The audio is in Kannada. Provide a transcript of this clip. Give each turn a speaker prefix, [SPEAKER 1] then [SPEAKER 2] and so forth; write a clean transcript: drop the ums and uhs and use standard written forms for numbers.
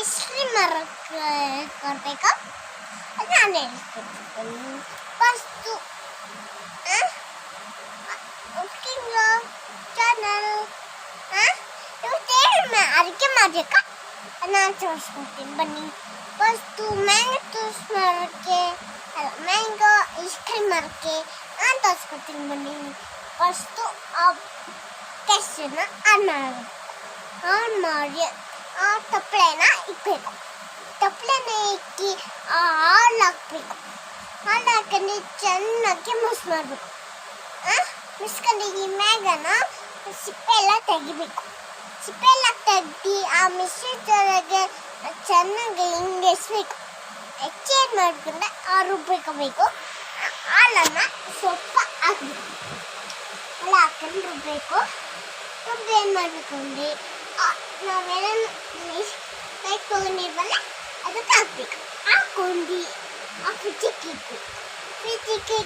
[SPEAKER 1] ಇಸ್ತ್ರಿ ಮಾಡೋಕ್ಕೆ ಕೊಡಬೇಕು. ಅದು ನಾನು ಹೇಳ್ಕೊಡ್ತೀನಿ. ಫಸ್ಟು ಕುಕ್ಕಿಂಗ್ ಚಾನಲ್ ಇವತ್ತೇನು ಅಡುಗೆ ಮಾಡಬೇಕಾ ನಾನು ತೋರಿಸ್ಕೊಡ್ತೀನಿ ಬನ್ನಿ. ಫಸ್ಟು ಮ್ಯಾಂಗೋ ಟೋಸ್ಟ್ ಮಾಡೋಕ್ಕೆ ಮ್ಯಾಂಗೋ ಇಸ್ತ್ರಿ ಮಾಡೋಕ್ಕೆ ನಾನು ತೋರಿಸ್ಕೊಡ್ತೀನಿ ಬನ್ನಿ. ಫಸ್ಟು ಆ ಗ್ಯಾಸನ್ನ ಆನ್ ಮಾಡಿ ಆ ತಪ್ಪಲೆನ ಇಕ್ಬೇಕು. ತಪ್ಪಲೆನ ಇಕ್ಕಿ ಹಾಲು ಹಾಕಬೇಕು. ಹಾಲು ಹಾಕೊಂಡು ಚೆನ್ನಾಗಿ ಮಿಕ್ಸ್ ಮಾಡಬೇಕು. ಮಿಕ್ಸ್ಕೊಂಡು ಈ ಮ್ಯಾಗನ ಸಿಪ್ಪೆ ಎಲ್ಲ ತೆಗಿಬೇಕು. ಸಿಪ್ಪೆ ಎಲ್ಲ ತೆಗ್ದು ಆ ಮಿಶ್ರಿತೊಳಗೆ ಚೆನ್ನಾಗಿ ಹಿಂಗೆ ಎಸ್ಬೇಕು. ಚೇಂಜ್ ಮಾಡ್ಕೊಂಡು ರುಬ್ಬೇಕು. ಹಾಲನ್ನು ಸ್ವಲ್ಪ ಹಾಕಬೇಕು. ಹಾಲು ಹಾಕೊಂಡು ರುಬ್ಬೇಕು. ರುಬ್ಬಿ ಏನು ಮಾಡಬೇಕು ಅಂದರೆ ನಾವೆಲ್ಲ ತೊಗೊಂಡಿರ್ಬಲ್ಲ ಅದಕ್ಕೆ ಹಾಕ್ಬೇಕು. ಹಾಕೊಂಡು ಆ ಫ್ರಿಜ್ಜಿಗೆ ಇಕ್ಬೇಕು. ಫ್ರಿಜ್ಜಿಗೆ